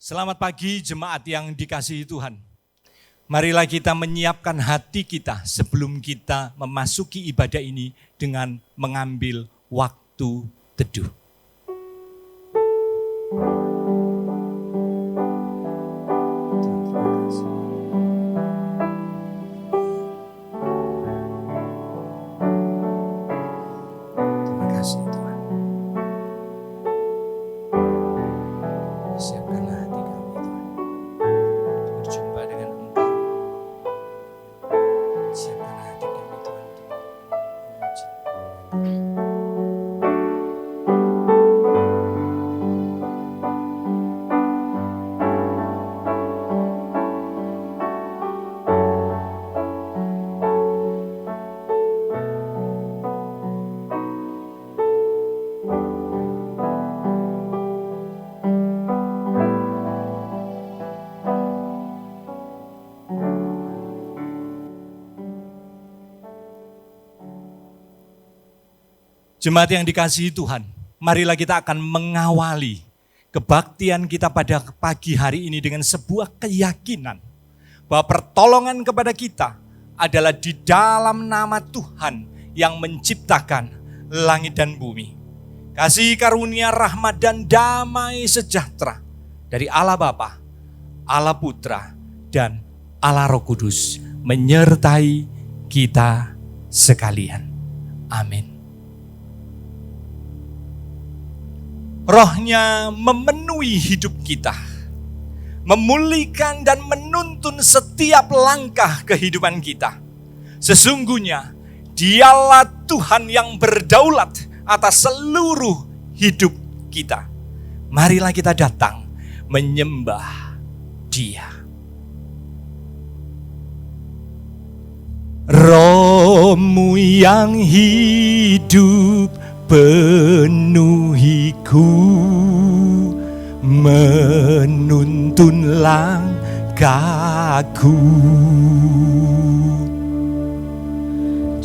Selamat pagi jemaat yang dikasihi Tuhan. Marilah kita menyiapkan hati kita sebelum kita memasuki ibadah ini dengan mengambil waktu teduh. Terima kasih Tuhan. Siapkanlah hati kami Tuhan. Berjumpa dengan Engkau. Siapkanlah hati kami Tuhan. Jemaat yang dikasihi Tuhan, marilah kita akan mengawali kebaktian kita pada pagi hari ini dengan sebuah keyakinan bahwa pertolongan kepada kita adalah di dalam nama Tuhan yang menciptakan langit dan bumi. Kasih karunia, rahmat dan damai sejahtera dari Allah Bapa, Allah Putra dan Allah Roh Kudus menyertai kita sekalian. Amin. Rohnya memenuhi hidup kita, memulihkan dan menuntun setiap langkah kehidupan kita. Sesungguhnya Dialah Tuhan yang berdaulat atas seluruh hidup kita. Marilah kita datang menyembah Dia. Roh-Mu yang hidup penuhiku, menuntun langkahku.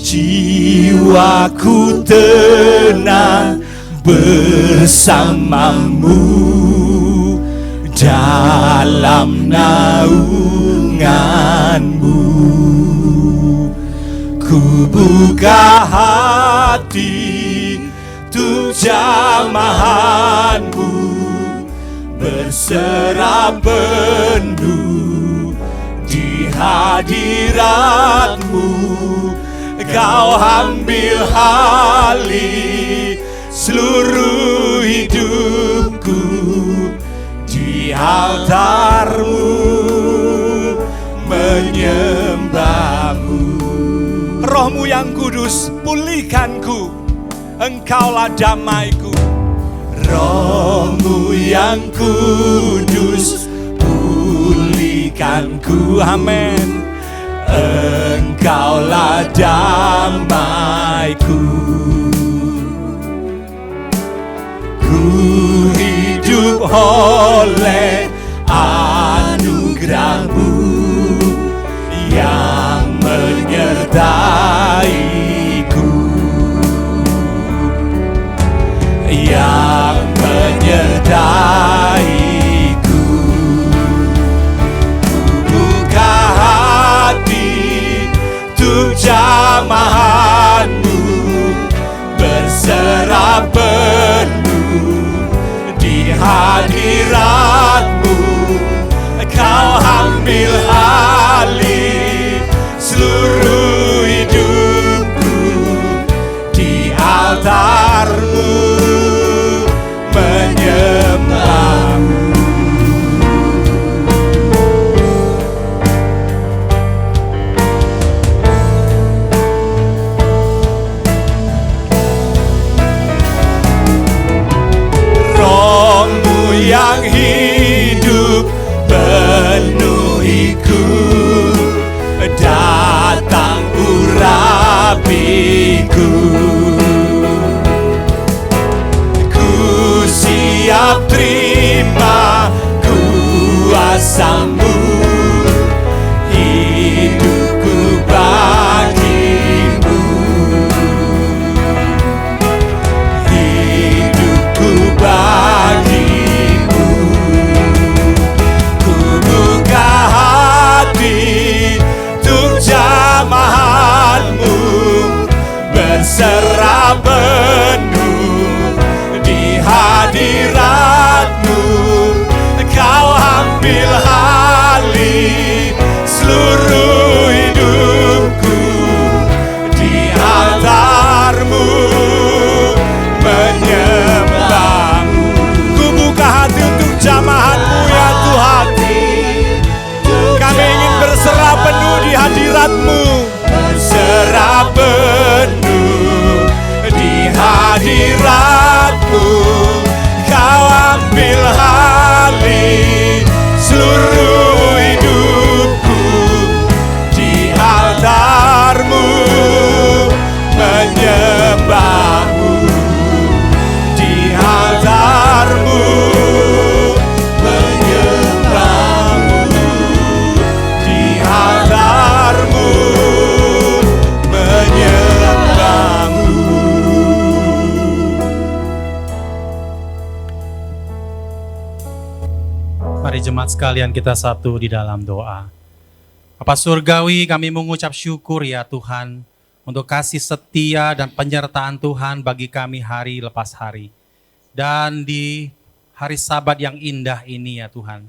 Jiwaku tenang bersamamu dalam naunganmu. Ku buka hati untuk jamahanmu, berserah penuh di hadiratmu. Kau ambil alih seluruh hidupku di altarmu, menyembahmu. Roh-Mu yang kudus pulihkanku, Engkaulah damaiku. Roh-Mu yang kudus pulihkanku, amin. Engkaulah damaiku. Ku hidup oleh anugerah-Mu yang menyertaiku, yang menyertaiku. Ku buka hati untuk jamahan-Mu, berserah penuh di hadirat-Mu. Kau ambil alih seluruh hidupku di altar-Mu, menyembahmu. Roh-Mu yang hidup penuhiku, datang urapiku. Ku siap terima kuasa-Mu, hidupku bagimu, hidupku bagimu. penuh di hadirat-Mu. Kau ambil alih seluruh hidupku di altar-Mu, menyembah-Mu. Ku buka hati untuk jamahan-Mu ya Tuhan. Kami ingin berserah penuh di hadirat-Mu. Berserah penuh di hadirat-Mu. Kau ambil alih seluruh hidupku di altar-Mu, menyembah-Mu di altar-Mu, menyembah-Mu di altar-Mu, menyembah-Mu. Mari jemaat sekalian kita satu di dalam doa. Bapa Surgawi, kami mengucap syukur ya Tuhan untuk kasih setia dan penyertaan Tuhan bagi kami hari lepas hari. Dan di hari Sabat yang indah ini ya Tuhan,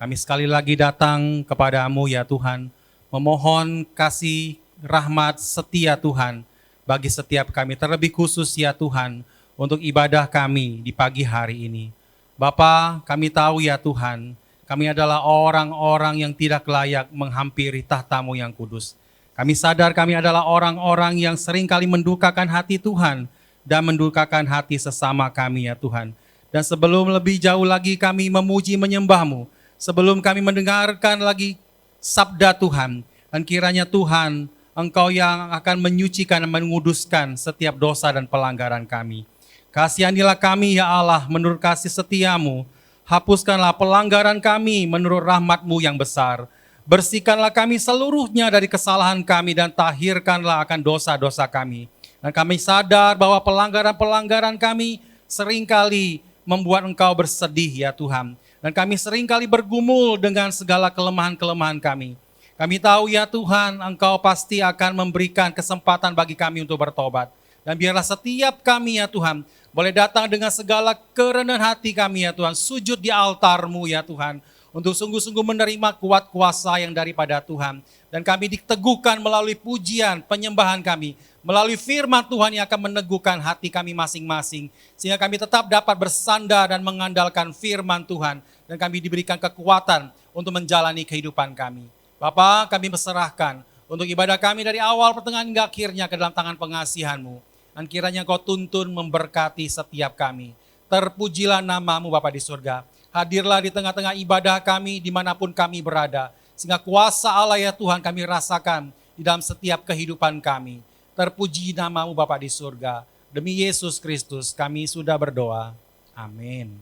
kami sekali lagi datang kepadamu ya Tuhan, memohon kasih rahmat setia Tuhan bagi setiap kami, terlebih khusus ya Tuhan untuk ibadah kami di pagi hari ini. Bapa, kami tahu ya Tuhan, kami adalah orang-orang yang tidak layak menghampiri tahta-Mu yang kudus. Kami sadar kami adalah orang-orang yang seringkali mendukakan hati Tuhan dan mendukakan hati sesama kami ya Tuhan. Dan sebelum lebih jauh lagi kami memuji menyembah-Mu, sebelum kami mendengarkan lagi sabda Tuhan, dan kiranya Tuhan, Engkau yang akan menyucikan dan menguduskan setiap dosa dan pelanggaran kami. Kasihanilah kami ya Allah menurut kasih setia-Mu. Hapuskanlah pelanggaran kami menurut rahmat-Mu yang besar. Bersihkanlah kami seluruhnya dari kesalahan kami dan tahirkanlah akan dosa-dosa kami. Dan kami sadar bahwa pelanggaran-pelanggaran kami seringkali membuat Engkau bersedih ya Tuhan. Dan kami seringkali bergumul dengan segala kelemahan-kelemahan kami. Kami tahu ya Tuhan, Engkau pasti akan memberikan kesempatan bagi kami untuk bertobat. Dan biarlah setiap kami ya Tuhan, boleh datang dengan segala kerendahan hati kami ya Tuhan, sujud di altar-Mu ya Tuhan, untuk sungguh-sungguh menerima kuat kuasa yang daripada Tuhan. Dan kami diteguhkan melalui pujian, penyembahan kami, melalui firman Tuhan yang akan meneguhkan hati kami masing-masing, sehingga kami tetap dapat bersandar dan mengandalkan firman Tuhan, dan kami diberikan kekuatan untuk menjalani kehidupan kami. Bapa, kami berserahkan untuk ibadah kami dari awal, pertengahan, hingga akhirnya ke dalam tangan pengasihan-Mu. Dan kiranya Kau tuntun memberkati setiap kami. Terpujilah nama-Mu Bapa di surga. Hadirlah di tengah-tengah ibadah kami dimanapun kami berada. Sehingga kuasa Allah ya Tuhan kami rasakan di dalam setiap kehidupan kami. Terpuji nama-Mu Bapa di surga. Demi Yesus Kristus kami sudah berdoa. Amin.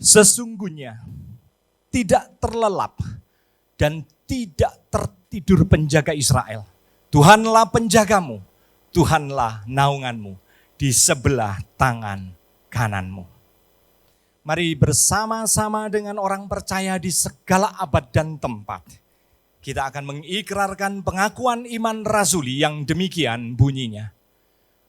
Sesungguhnya tidak terlelap dan tidak tertidur penjaga Israel. Tuhanlah penjagamu, Tuhanlah naunganmu di sebelah tangan kananmu. Mari bersama-sama dengan orang percaya di segala abad dan tempat, kita akan mengikrarkan pengakuan iman rasuli yang demikian bunyinya.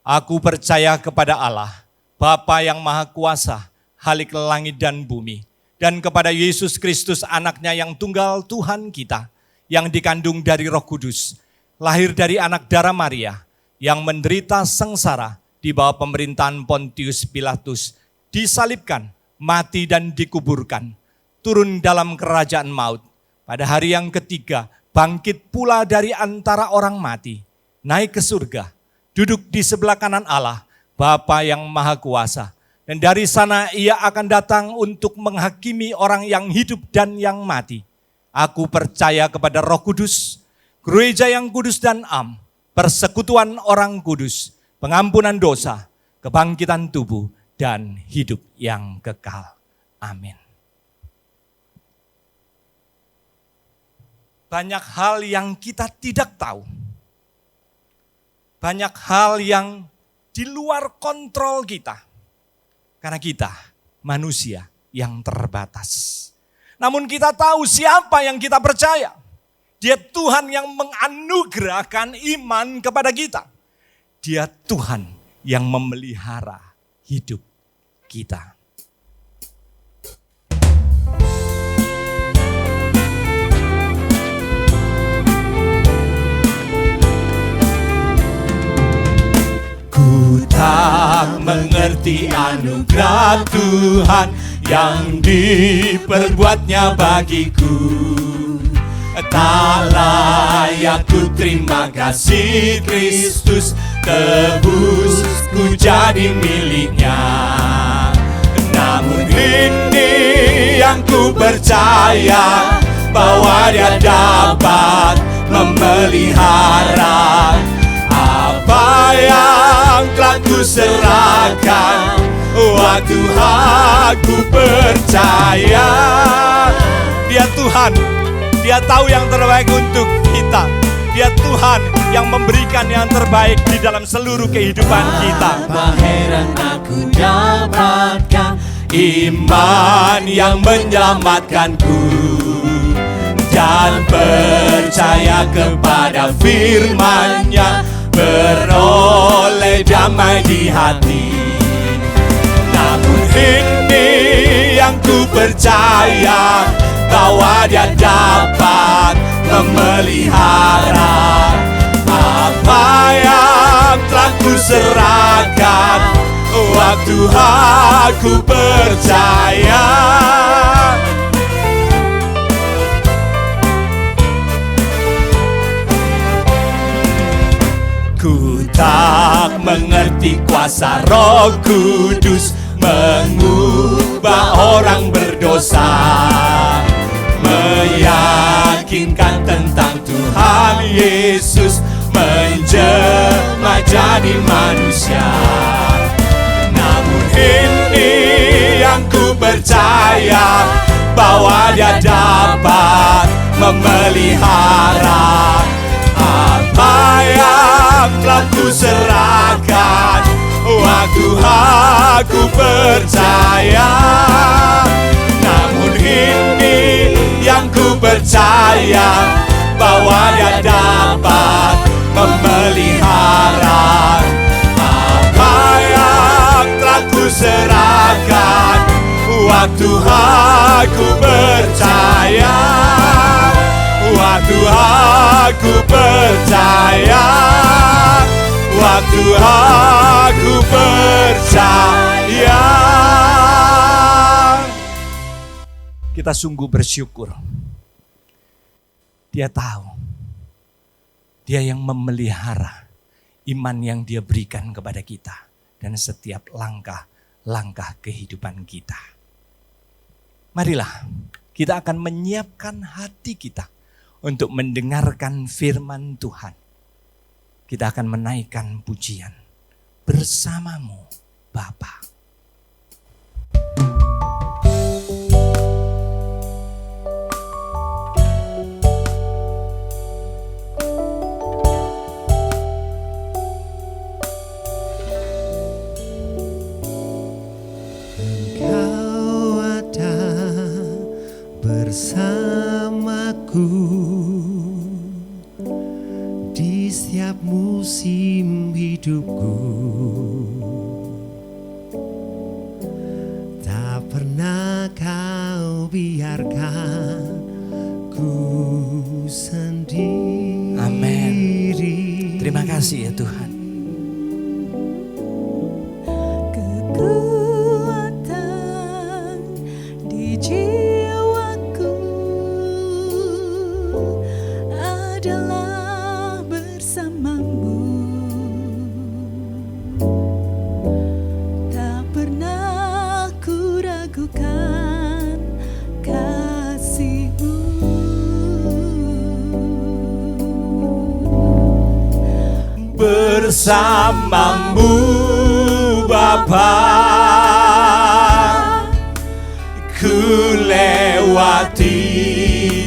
Aku percaya kepada Allah, Bapa yang Maha Kuasa, Halik langit dan bumi, dan kepada Yesus Kristus anaknya yang tunggal Tuhan kita, yang dikandung dari Roh Kudus, lahir dari anak darah Maria, yang menderita sengsara di bawah pemerintahan Pontius Pilatus, disalibkan, mati dan dikuburkan, turun dalam kerajaan maut, pada hari yang ketiga bangkit pula dari antara orang mati, naik ke surga, duduk di sebelah kanan Allah, Bapa yang Maha Kuasa. Dan dari sana ia akan datang untuk menghakimi orang yang hidup dan yang mati. Aku percaya kepada Roh Kudus, gereja yang kudus dan am, persekutuan orang kudus, pengampunan dosa, kebangkitan tubuh, dan hidup yang kekal. Amin. Banyak hal yang kita tidak tahu. Banyak hal yang di luar kontrol kita. Karena kita manusia yang terbatas. Namun kita tahu siapa yang kita percaya. Dia Tuhan yang menganugerahkan iman kepada kita. Dia Tuhan yang memelihara hidup kita. Ku tak mengerti anugerah Tuhan yang diperbuatnya bagiku. Tak layak ku terima kasih Kristus, tebusku jadi miliknya. Namun ini yang ku percaya, bahwa Dia dapat memelihara apa yang telah ku serahkan. Waktu aku percaya, Dia Tuhan, Dia tahu yang terbaik untuk kita. Dia Tuhan yang memberikan yang terbaik di dalam seluruh kehidupan kita. Apa heran aku dapatkan Iman yang menyelamatkanku, dan percaya kepada firman-Nya, beroleh damai di hati. Namun ini yang ku percaya, bahwa Dia dapat memelihara apa yang telah ku serahkan. Waktu aku percaya, ku tak mengerti kuasa Roh Kudus mengubah orang berdosa, meyakinkan tentang Tuhan Yesus menjelma jadi manusia. Namun ini yang ku percaya, bahwa Dia dapat memelihara apa yang telah ku serahkan. Waktu aku percaya, namun ini yang ku percaya, bahwa Dia dapat memelihara apa yang telah ku serahkan. Waktu aku percaya, waktu aku percaya, waktu aku percaya. Kita sungguh bersyukur. Dia tahu, Dia yang memelihara iman yang Dia berikan kepada kita, dan setiap langkah-langkah kehidupan kita. Marilah kita akan menyiapkan hati kita untuk mendengarkan firman Tuhan. Kita akan menaikkan pujian bersamamu, Bapa. Engkau ada bersamaku di setiap musim hidupku. Tak pernah Kau biarkan ku sendiri. Amin. Terima kasih ya Tuhan. Kekuatan di jiwaku adalah bersamamu. Tak pernah ku ragukan kasih-Mu. Bersamamu Bapa, ku lewati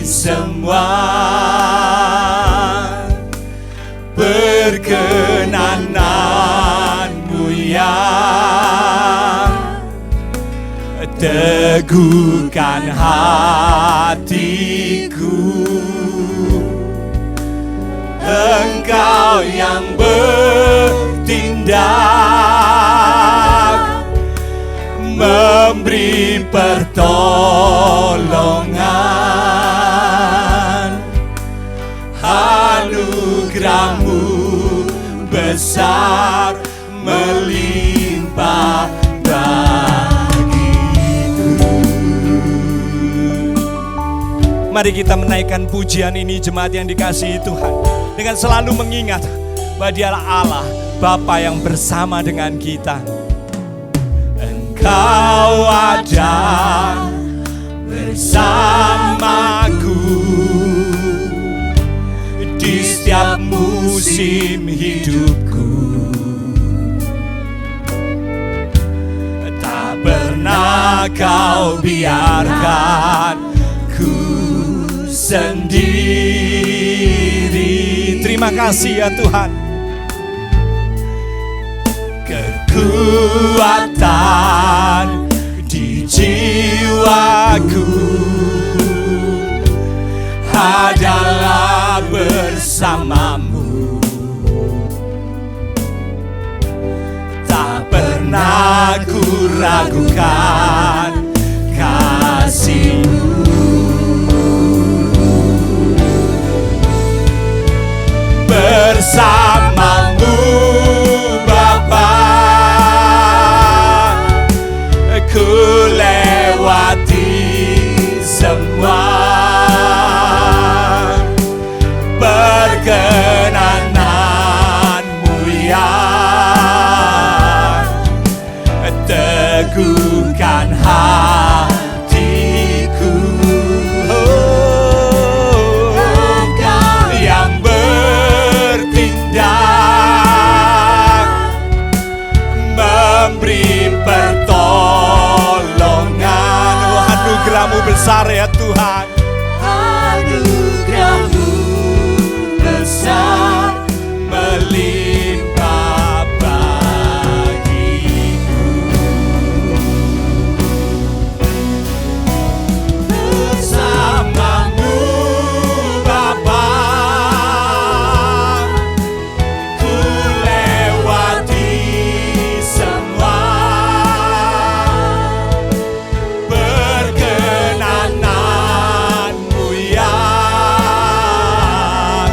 semua perkenanan-Mu yang teguhkan hatiku. Engkau yang bertindak, memberi pertolongan. Anugerah-Mu besar melimpah bagiku. Mari kita menaikkan pujian ini, jemaat yang dikasihi Tuhan, dengan selalu mengingat bahwa Dialah Allah, Bapa yang bersama dengan kita. Engkau ada bersamaku di setiap musim hidupku. Tak pernah Kau biarkan ku sendiri. Terima kasih ya Tuhan. Kekuatan di jiwaku adalah bersama-Mu. Tak pernah ku ragukan kasih-Mu. Bersama-Mu Bapa, ku lewati semua. Perkenanan-Mu yang teguhkan hatiku. Engkau yang bertindak, memberi pertolongan. Oh, anugerah-Mu besar ya Tuhan. Anugerah-Mu besar melimpah bagiku. Bersama-Mu Bapa, ku lewati semua. Perkenanan-Mu yang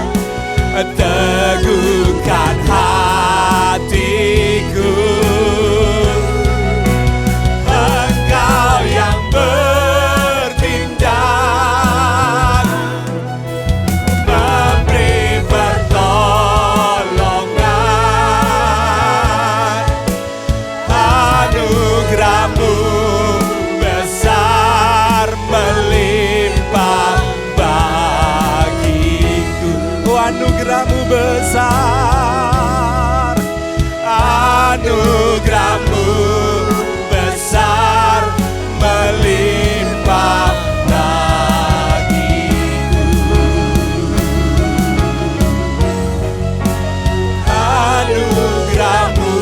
teguhkan hatiku. Engkau yang bertindak, memberi pertolongan. Anugerah-Mu besar melimpah bagiku. Oh, anugerah-Mu besar. Anugerah-Mu besar melimpah bagiku. Anugerah-Mu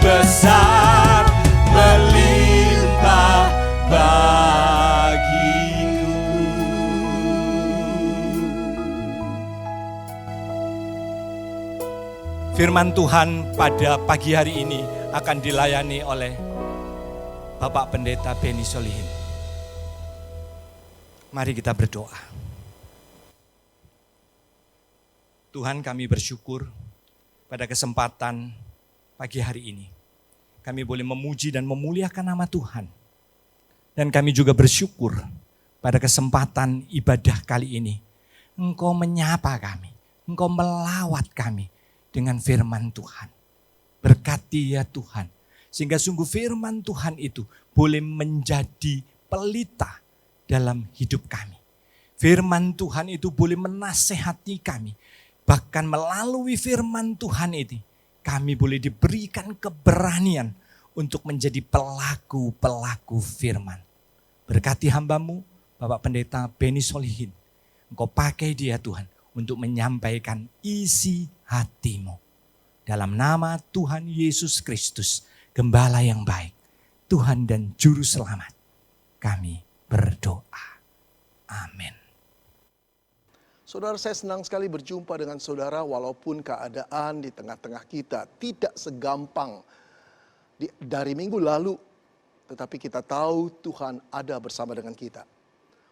besar melimpah bagiku. Firman Tuhan pada pagi hari ini akan dilayani oleh Bapak Pendeta Benny Solihin. Mari kita berdoa. Tuhan, kami bersyukur pada kesempatan pagi hari ini. Kami boleh memuji dan memuliakan nama Tuhan. Dan kami juga bersyukur pada kesempatan ibadah kali ini. Engkau menyapa kami, Engkau melawat kami dengan firman Tuhan. Berkati ya Tuhan, sehingga sungguh firman Tuhan itu boleh menjadi pelita dalam hidup kami. Firman Tuhan itu boleh menasehati kami. Bahkan melalui firman Tuhan itu, kami boleh diberikan keberanian untuk menjadi pelaku-pelaku firman. Berkati hamba-Mu, Bapak Pendeta Benny Solihin. Engkau pakai dia Tuhan untuk menyampaikan isi hati-Mu. Dalam nama Tuhan Yesus Kristus, Gembala yang baik, Tuhan dan Juru Selamat, kami berdoa. Amin. Saudara, saya senang sekali berjumpa dengan saudara walaupun keadaan di tengah-tengah kita tidak segampang dari minggu lalu. Tetapi kita tahu Tuhan ada bersama dengan kita.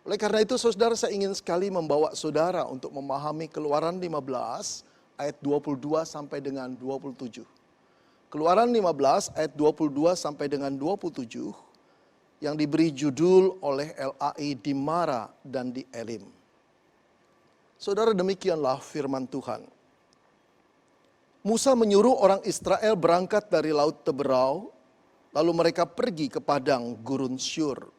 Oleh karena itu saudara, saya ingin sekali membawa saudara untuk memahami Keluaran 15 ayat 22 sampai dengan 27. Keluaran 15 ayat 22 sampai dengan 27 yang diberi judul oleh LAI di Mara dan di Elim. Saudara, demikianlah firman Tuhan. Musa menyuruh orang Israel berangkat dari Laut Teberau, lalu mereka pergi ke padang gurun Syur.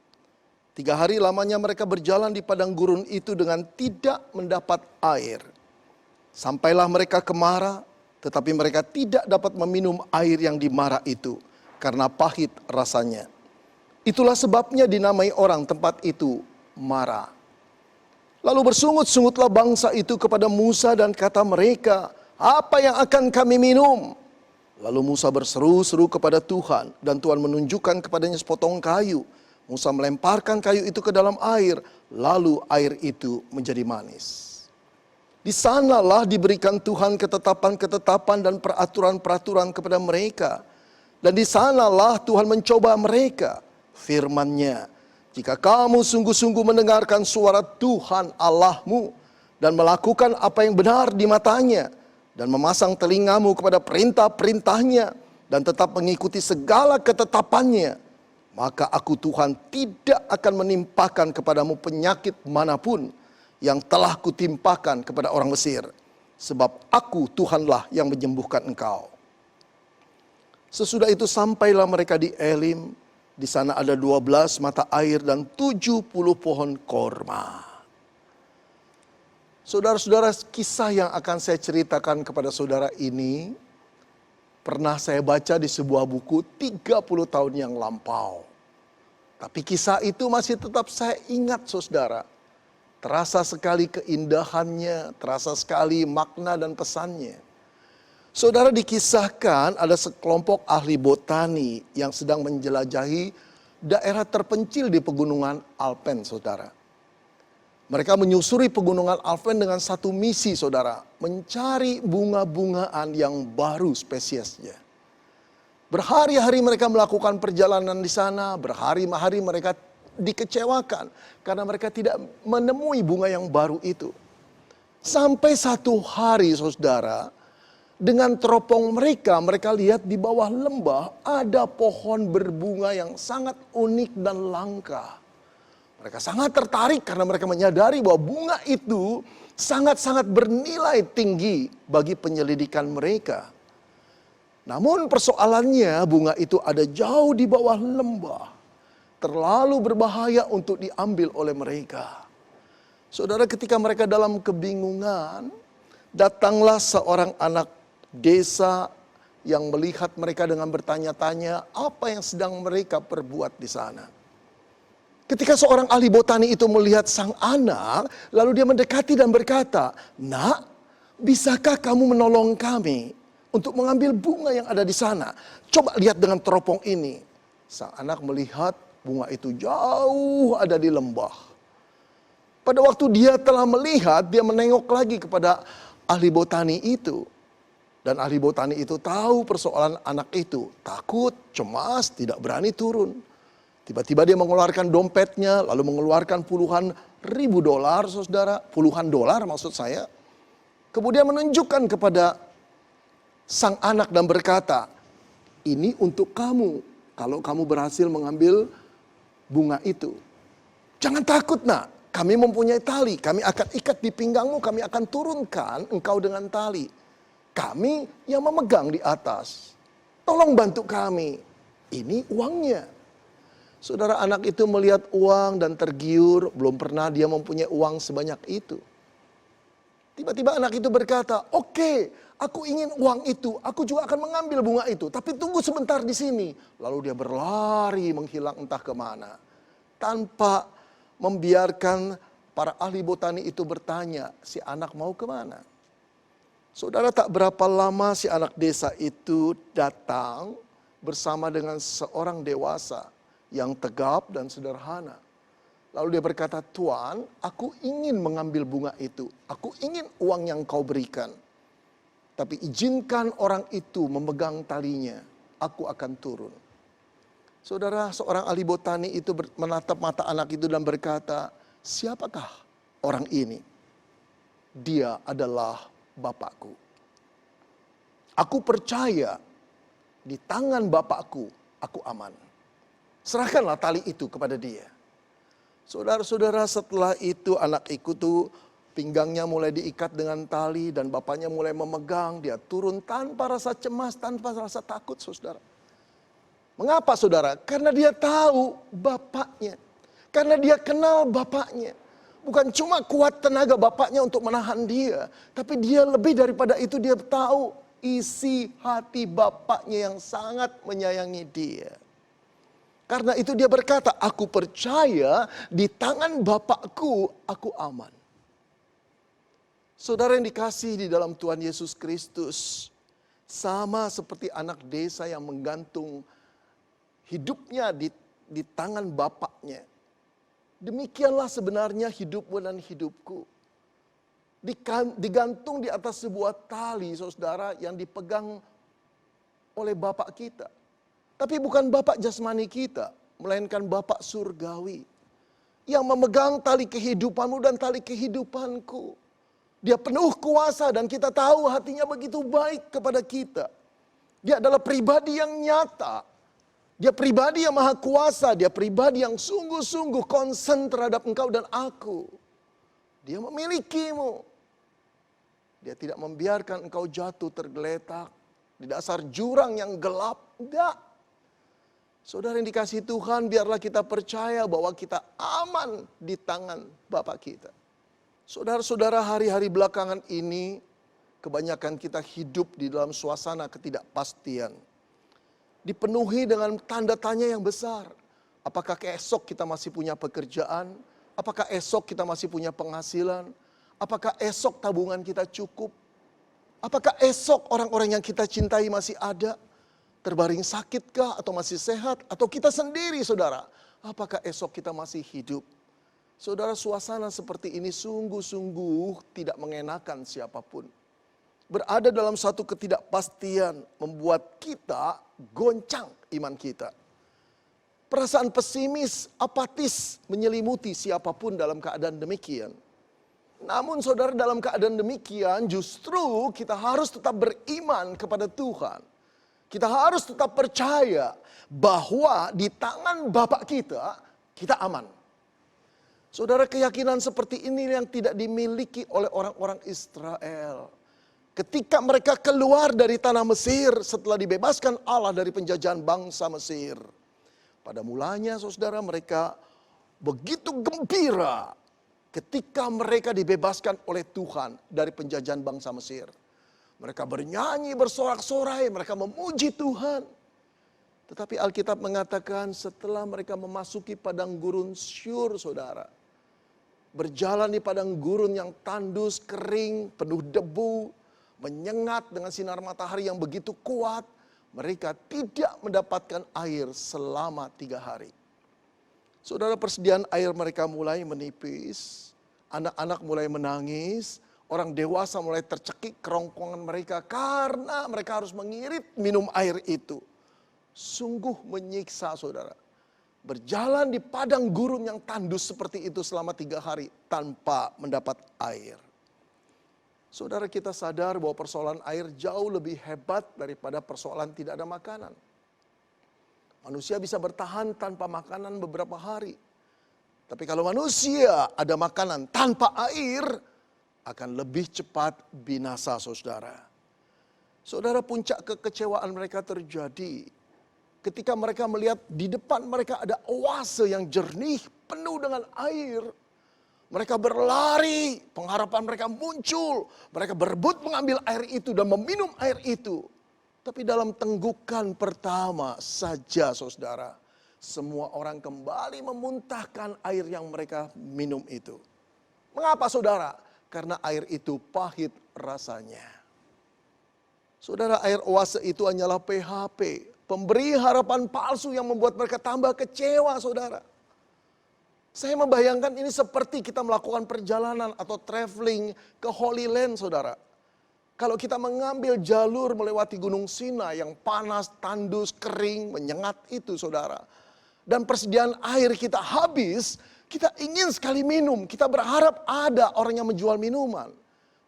3 hari lamanya mereka berjalan di padang gurun itu dengan tidak mendapat air. Sampailah mereka ke Mara, tetapi mereka tidak dapat meminum air yang di Mara itu, karena pahit rasanya. Itulah sebabnya dinamai orang tempat itu Mara. Lalu bersungut-sungutlah bangsa itu kepada Musa dan kata mereka, "Apa yang akan kami minum?" Lalu Musa berseru-seru kepada Tuhan, dan Tuhan menunjukkan kepadanya sepotong kayu. Musa melemparkan kayu itu ke dalam air, lalu air itu menjadi manis. Di sanalah diberikan Tuhan ketetapan-ketetapan dan peraturan-peraturan kepada mereka. Dan di sanalah Tuhan mencoba mereka, firman-Nya. Jika kamu sungguh-sungguh mendengarkan suara Tuhan Allahmu dan melakukan apa yang benar di matanya dan memasang telingamu kepada perintah-perintahnya dan tetap mengikuti segala ketetapannya, maka aku Tuhan tidak akan menimpakan kepadamu penyakit manapun yang telah kutimpakan kepada orang Mesir, sebab aku Tuhanlah yang menyembuhkan engkau. Sesudah itu sampailah mereka di Elim. Di sana ada 12 mata air dan 70 pohon korma. Saudara-saudara, kisah yang akan saya ceritakan kepada saudara ini pernah saya baca di sebuah buku 30 tahun yang lampau. Tapi kisah itu masih tetap saya ingat, saudara. Terasa sekali keindahannya, terasa sekali makna dan pesannya. Saudara, dikisahkan ada sekelompok ahli botani yang sedang menjelajahi daerah terpencil di pegunungan Alpen, saudara. Mereka menyusuri pegunungan Alpen dengan satu misi, saudara. Mencari bunga-bungaan yang baru spesiesnya. Berhari-hari mereka melakukan perjalanan di sana, berhari-hari mereka dikecewakan karena mereka tidak menemui bunga yang baru itu. Sampai satu hari, saudara, dengan teropong mereka lihat di bawah lembah ada pohon berbunga yang sangat unik dan langka. Mereka sangat tertarik karena mereka menyadari bahwa bunga itu sangat-sangat bernilai tinggi bagi penyelidikan mereka. Namun persoalannya bunga itu ada jauh di bawah lembah. Terlalu berbahaya untuk diambil oleh mereka. Saudara, ketika mereka dalam kebingungan, datanglah seorang anak desa yang melihat mereka dengan bertanya-tanya apa yang sedang mereka perbuat di sana. Ketika seorang ahli botani itu melihat sang anak, lalu dia mendekati dan berkata, "Nak, bisakah kamu menolong kami untuk mengambil bunga yang ada di sana? Coba lihat dengan teropong ini." Sang anak melihat bunga itu jauh ada di lembah. Pada waktu dia telah melihat, dia menengok lagi kepada ahli botani itu. Dan ahli botani itu tahu persoalan anak itu. Takut, cemas, tidak berani turun. Tiba-tiba dia mengeluarkan dompetnya, lalu mengeluarkan puluhan ribu dolar, saudara. Puluhan dolar maksud saya. Kemudian menunjukkan kepada sang anak dan berkata, "Ini untuk kamu, kalau kamu berhasil mengambil bunga itu. Jangan takut, nak. Kami mempunyai tali, kami akan ikat di pinggangmu, kami akan turunkan engkau dengan tali. Kami yang memegang di atas. Tolong bantu kami. Ini uangnya." Saudara, anak itu melihat uang dan tergiur. Belum pernah dia mempunyai uang sebanyak itu. Tiba-tiba anak itu berkata, "Oke, aku ingin uang itu. Aku juga akan mengambil bunga itu. Tapi tunggu sebentar di sini." Lalu dia berlari menghilang entah kemana. Tanpa membiarkan para ahli botani itu bertanya, si anak mau kemana? Saudara, tak berapa lama si anak desa itu datang bersama dengan seorang dewasa yang tegap dan sederhana. Lalu dia berkata, Tuan, aku ingin mengambil bunga itu. Aku ingin uang yang kau berikan. Tapi izinkan orang itu memegang talinya. Aku akan turun. Saudara, seorang ahli botani itu menatap mata anak itu dan berkata, siapakah orang ini? Dia adalah Bapakku. Aku percaya di tangan Bapakku aku aman. Serahkanlah tali itu kepada dia. Saudara-saudara, setelah itu anak itu pinggangnya mulai diikat dengan tali dan bapaknya mulai memegang. Dia turun tanpa rasa cemas, tanpa rasa takut, saudara. Mengapa, saudara? Karena dia tahu bapaknya. Karena dia kenal bapaknya. Bukan cuma kuat tenaga bapaknya untuk menahan dia. Tapi dia lebih daripada itu, dia tahu isi hati bapaknya yang sangat menyayangi dia. Karena itu dia berkata, aku percaya di tangan Bapakku aku aman. Saudara yang dikasihi di dalam Tuhan Yesus Kristus, sama seperti anak desa yang menggantung hidupnya di tangan Bapaknya. Demikianlah sebenarnya hidupmu dan hidupku. Digantung di atas sebuah tali, saudara, yang dipegang oleh Bapak kita. Tapi bukan Bapak jasmani kita, melainkan Bapak surgawi. Yang memegang tali kehidupanmu dan tali kehidupanku. Dia penuh kuasa dan kita tahu hatinya begitu baik kepada kita. Dia adalah pribadi yang nyata. Dia pribadi yang maha kuasa. Dia pribadi yang sungguh-sungguh konsen terhadap engkau dan aku. Dia memilikimu. Dia tidak membiarkan engkau jatuh tergeletak di dasar jurang yang gelap. Tidak. Saudara yang dikasihi Tuhan, biarlah kita percaya bahwa kita aman di tangan Bapa kita. Saudara-saudara, hari-hari belakangan ini, kebanyakan kita hidup di dalam suasana ketidakpastian. Dipenuhi dengan tanda tanya yang besar. Apakah esok kita masih punya pekerjaan? Apakah esok kita masih punya penghasilan? Apakah esok tabungan kita cukup? Apakah esok orang-orang yang kita cintai masih ada? Terbaring sakitkah atau masih sehat? Atau kita sendiri, saudara? Apakah esok kita masih hidup? Saudara, suasana seperti ini sungguh-sungguh tidak mengenakan siapapun. Berada dalam satu ketidakpastian membuat kita goncang iman kita. Perasaan pesimis, apatis menyelimuti siapapun dalam keadaan demikian. Namun saudara, dalam keadaan demikian justru kita harus tetap beriman kepada Tuhan. Kita harus tetap percaya bahwa di tangan Bapak kita, kita aman. Saudara, keyakinan seperti ini yang tidak dimiliki oleh orang-orang Israel. Ketika mereka keluar dari tanah Mesir setelah dibebaskan Allah dari penjajahan bangsa Mesir. Pada mulanya, saudara, mereka begitu gembira ketika mereka dibebaskan oleh Tuhan dari penjajahan bangsa Mesir. Mereka bernyanyi, bersorak-sorai, mereka memuji Tuhan. Tetapi Alkitab mengatakan setelah mereka memasuki padang gurun Syur, saudara. Berjalan di padang gurun yang tandus, kering, penuh debu, menyengat dengan sinar matahari yang begitu kuat. Mereka tidak mendapatkan air selama 3 hari. Saudara, persediaan air mereka mulai menipis. Anak-anak mulai menangis. Orang dewasa mulai tercekik kerongkongan mereka karena mereka harus mengirit minum air itu. Sungguh menyiksa, saudara. Berjalan di padang gurun yang tandus seperti itu selama 3 hari tanpa mendapat air. Saudara, kita sadar bahwa persoalan air jauh lebih hebat daripada persoalan tidak ada makanan. Manusia bisa bertahan tanpa makanan beberapa hari. Tapi kalau manusia ada makanan tanpa air, akan lebih cepat binasa, saudara. Saudara, puncak kekecewaan mereka terjadi ketika mereka melihat di depan mereka ada oase yang jernih, penuh dengan air. Mereka berlari, pengharapan mereka muncul. Mereka berebut mengambil air itu dan meminum air itu. Tapi dalam tenggukan pertama saja, saudara, semua orang kembali memuntahkan air yang mereka minum itu. Mengapa, saudara? Karena air itu pahit rasanya. Saudara, air oase itu hanyalah PHP. Pemberi harapan palsu yang membuat mereka tambah kecewa, saudara. Saya membayangkan ini seperti kita melakukan perjalanan atau traveling ke Holy Land, saudara. Kalau kita mengambil jalur melewati Gunung Sinai yang panas, tandus, kering, menyengat itu, saudara. Dan persediaan air kita habis, kita ingin sekali minum. Kita berharap ada orang yang menjual minuman.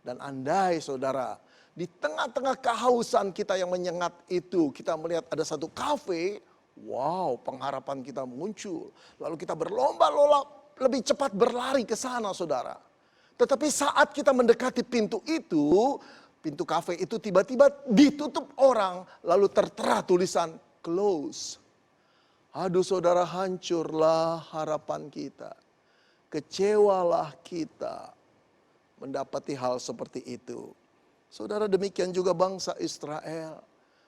Dan andai, saudara, di tengah-tengah kehausan kita yang menyengat itu, kita melihat ada satu kafe. Wow, pengharapan kita muncul. Lalu kita berlomba-lomba lebih cepat berlari ke sana, saudara. Tetapi saat kita mendekati pintu itu, pintu kafe itu tiba-tiba ditutup orang. Lalu tertera tulisan close. Aduh saudara, hancurlah harapan kita. Kecewalah kita mendapati hal seperti itu. Saudara, demikian juga bangsa Israel.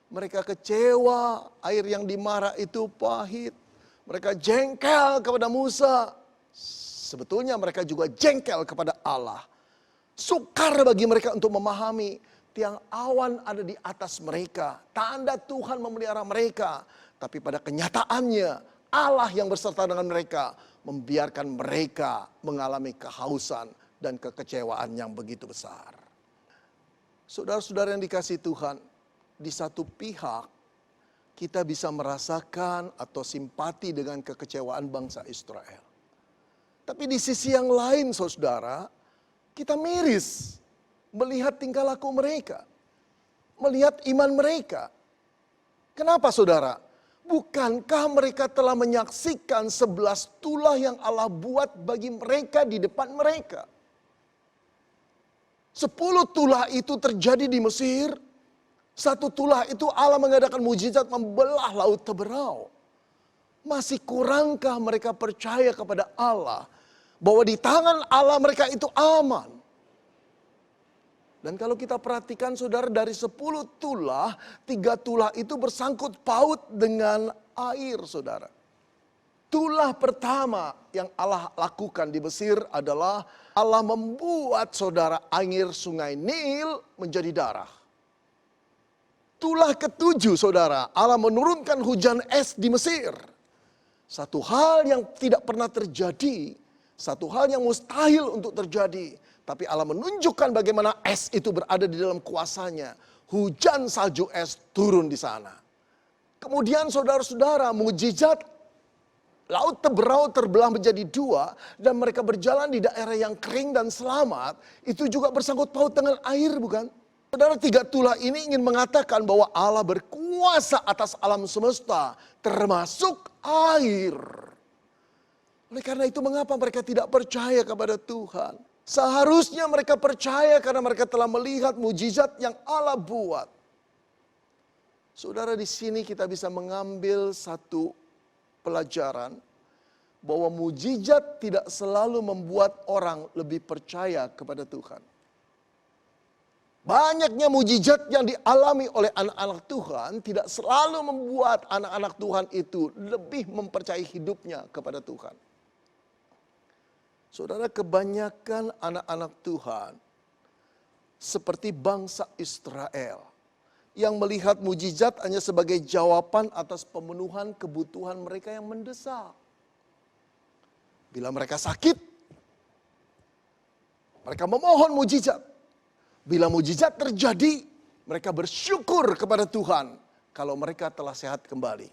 Mereka kecewa, air yang dimarah itu pahit. Mereka jengkel kepada Musa. Sebetulnya mereka juga jengkel kepada Allah. Sukar bagi mereka untuk memahami tiang awan ada di atas mereka. Tanda Tuhan memelihara mereka. Tapi pada kenyataannya Allah yang berserta dengan mereka membiarkan mereka mengalami kehausan dan kekecewaan yang begitu besar. Saudara-saudara yang dikasihi Tuhan, di satu pihak kita bisa merasakan atau simpati dengan kekecewaan bangsa Israel. Tapi di sisi yang lain saudara, kita miris melihat tingkah laku mereka. Melihat iman mereka. Kenapa saudara? Bukankah mereka telah menyaksikan 11 tulah yang Allah buat bagi mereka di depan mereka? 10 tulah itu terjadi di Mesir. 1 tulah itu Allah mengadakan mujizat membelah laut Teberau. Masih kurangkah mereka percaya kepada Allah bahwa di tangan Allah mereka itu aman? Dan kalau kita perhatikan saudara, dari 10 tulah, 3 tulah itu bersangkut paut dengan air saudara. Tulah pertama yang Allah lakukan di Mesir adalah Allah membuat saudara air sungai Nil menjadi darah. Tulah ke-7 saudara, Allah menurunkan hujan es di Mesir. Satu hal yang tidak pernah terjadi, satu hal yang mustahil untuk terjadi. Tapi Allah menunjukkan bagaimana es itu berada di dalam kuasanya. Hujan salju es turun di sana. Kemudian saudara-saudara, mukjizat laut Teberau terbelah menjadi 2 dan mereka berjalan di daerah yang kering dan selamat. Itu juga bersangkut paut dengan air, bukan? Saudara, 3 tulah ini ingin mengatakan bahwa Allah berkuasa atas alam semesta, termasuk air. Oleh karena itu mengapa mereka tidak percaya kepada Tuhan? Seharusnya mereka percaya karena mereka telah melihat mujizat yang Allah buat. Saudara, di sini kita bisa mengambil satu pelajaran bahwa mujizat tidak selalu membuat orang lebih percaya kepada Tuhan. Banyaknya mujizat yang dialami oleh anak-anak Tuhan tidak selalu membuat anak-anak Tuhan itu lebih mempercayai hidupnya kepada Tuhan. Saudara, kebanyakan anak-anak Tuhan seperti bangsa Israel yang melihat mujizat hanya sebagai jawaban atas pemenuhan kebutuhan mereka yang mendesak. Bila mereka sakit, mereka memohon mujizat. Bila mujizat terjadi, mereka bersyukur kepada Tuhan kalau mereka telah sehat kembali.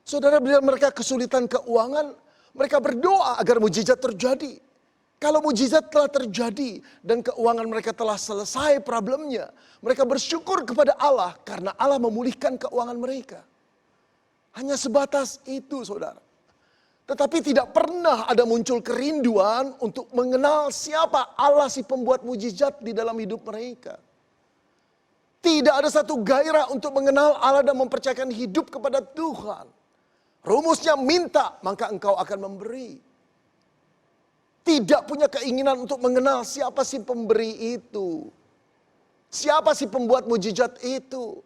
Saudara, bila mereka kesulitan keuangan, mereka berdoa agar mujizat terjadi. Kalau mujizat telah terjadi dan keuangan mereka telah selesai problemnya, mereka bersyukur kepada Allah karena Allah memulihkan keuangan mereka. Hanya sebatas itu, saudara. Tetapi tidak pernah ada muncul kerinduan untuk mengenal siapa Allah si pembuat mujizat di dalam hidup mereka. Tidak ada satu gairah untuk mengenal Allah dan mempercayakan hidup kepada Tuhan. Rumusnya minta, maka engkau akan memberi. Tidak punya keinginan untuk mengenal siapa si pemberi itu. Siapa si pembuat mujizat itu.